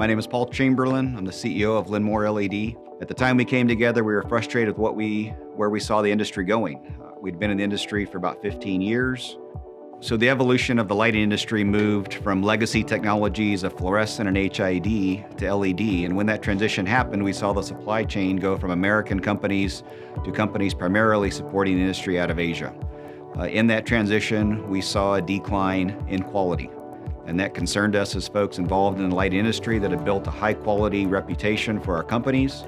My name is Paul Chamberlain. I'm the CEO of Linmore LED. At the time we came together, we were frustrated with where we saw the industry going. We'd been in the industry for about 15 years. So the evolution of the lighting industry moved from legacy technologies of fluorescent and HID to LED. And when that transition happened, we saw the supply chain go from American companies to companies primarily supporting the industry out of Asia. In that transition, we saw a decline in quality. And that concerned us as folks involved in the lighting industry that had built a high quality reputation for our companies.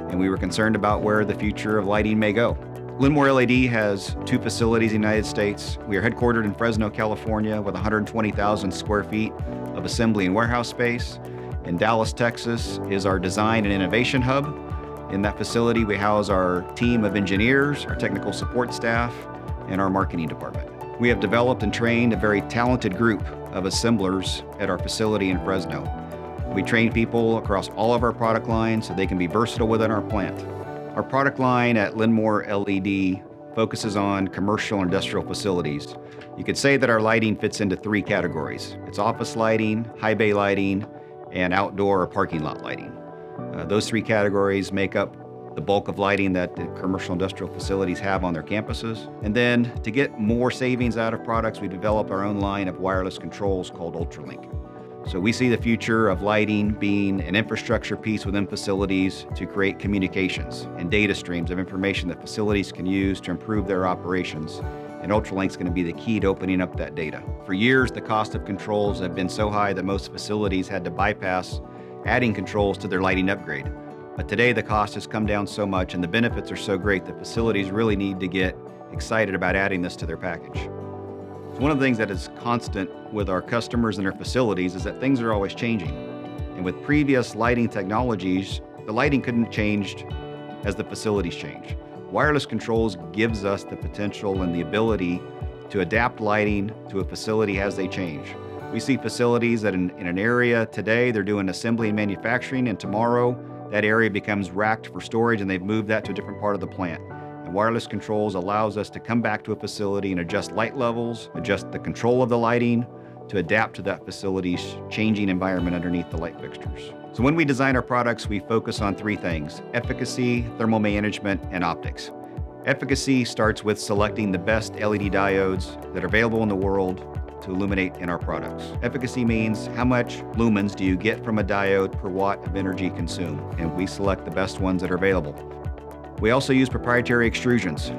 And we were concerned about where the future of lighting may go. Linmore LED has 2 facilities in the United States. We are headquartered in Fresno, California with 120,000 square feet of assembly and warehouse space. In Dallas, Texas is our design and innovation hub. In that facility, we house our team of engineers, our technical support staff, and our marketing department. We have developed and trained a very talented group of assemblers at our facility in Fresno. We train people across all of our product lines so they can be versatile within our plant. Our product line at Linmore LED focuses on commercial and industrial facilities. You could say that our lighting fits into 3 categories. It's office lighting, high bay lighting, and outdoor or parking lot lighting. Those 3 categories make up the bulk of lighting that the commercial industrial facilities have on their campuses. And then to get more savings out of products, we developed our own line of wireless controls called Ultralink. So we see the future of lighting being an infrastructure piece within facilities to create communications and data streams of information that facilities can use to improve their operations. And Ultralink is going to be the key to opening up that data. For years, the cost of controls have been so high that most facilities had to bypass adding controls to their lighting upgrade. But today the cost has come down so much and the benefits are so great that facilities really need to get excited about adding this to their package. One of the things that is constant with our customers and their facilities is that things are always changing. And with previous lighting technologies, the lighting couldn't change as the facilities change. Wireless controls gives us the potential and the ability to adapt lighting to a facility as they change. We see facilities that in an area today, they're doing assembly and manufacturing, and tomorrow that area becomes racked for storage and they've moved that to a different part of the plant. And wireless controls allows us to come back to a facility and adjust light levels, adjust the control of the lighting to adapt to that facility's changing environment underneath the light fixtures. So when we design our products, we focus on 3 things: efficacy, thermal management, and optics. Efficacy starts with selecting the best LED diodes that are available in the world to illuminate in our products. Efficacy means how much lumens do you get from a diode per watt of energy consumed, and we select the best ones that are available. We also use proprietary extrusions.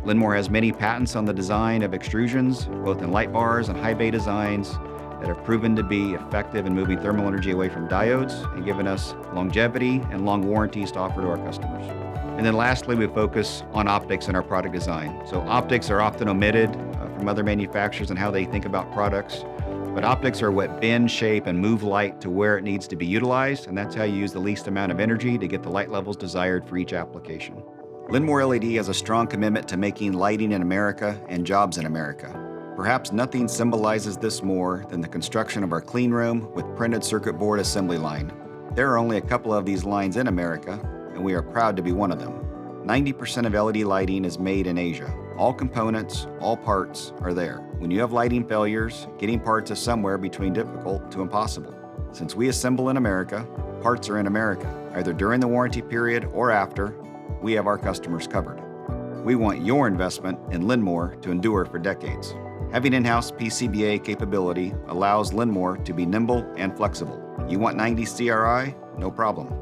Linmore has many patents on the design of extrusions, both in light bars and high bay designs that have proven to be effective in moving thermal energy away from diodes and given us longevity and long warranties to offer to our customers. And then lastly, we focus on optics in our product design. So optics are often omitted from other manufacturers and how they think about products. But optics are what bend, shape, and move light to where it needs to be utilized, and that's how you use the least amount of energy to get the light levels desired for each application. Linmore LED has a strong commitment to making lighting in America and jobs in America. Perhaps nothing symbolizes this more than the construction of our clean room with printed circuit board assembly line. There are only a couple of these lines in America, and we are proud to be one of them. 90% of LED lighting is made in Asia. All components, all parts are there. When you have lighting failures, getting parts is somewhere between difficult to impossible. Since we assemble in America, parts are in America. Either during the warranty period or after, we have our customers covered. We want your investment in Linmore to endure for decades. Having in-house PCBA capability allows Linmore to be nimble and flexible. You want 90 CRI? No problem.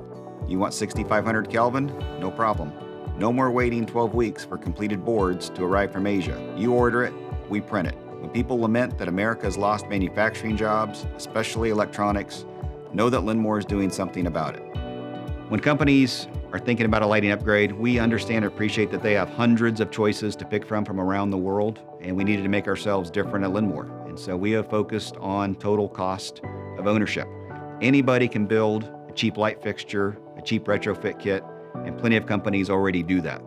You want 6500 Kelvin? No problem. No more waiting 12 weeks for completed boards to arrive from Asia. You order it, we print it. When people lament that America has lost manufacturing jobs, especially electronics, know that Linmore is doing something about it. When companies are thinking about a lighting upgrade, we understand and appreciate that they have hundreds of choices to pick from around the world, and we needed to make ourselves different at Linmore. And so we have focused on total cost of ownership. Anybody can build a cheap light fixture, a cheap retrofit kit, and plenty of companies already do that.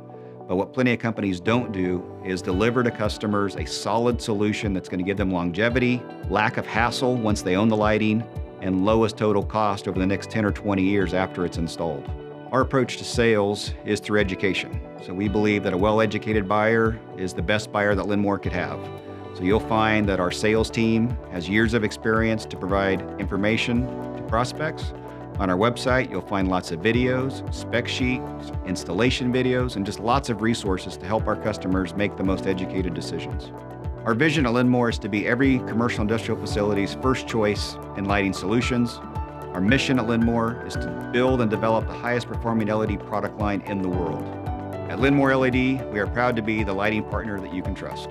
But what plenty of companies don't do is deliver to customers a solid solution that's going to give them longevity, lack of hassle once they own the lighting, and lowest total cost over the next 10 or 20 years after it's installed. Our approach to sales is through education. So we believe that a well-educated buyer is the best buyer that Linmore could have. So you'll find that our sales team has years of experience to provide information to prospects. On our website, you'll find lots of videos, spec sheets, installation videos, and just lots of resources to help our customers make the most educated decisions. Our vision at Linmore is to be every commercial industrial facility's first choice in lighting solutions. Our mission at Linmore is to build and develop the highest performing LED product line in the world. At Linmore LED, we are proud to be the lighting partner that you can trust.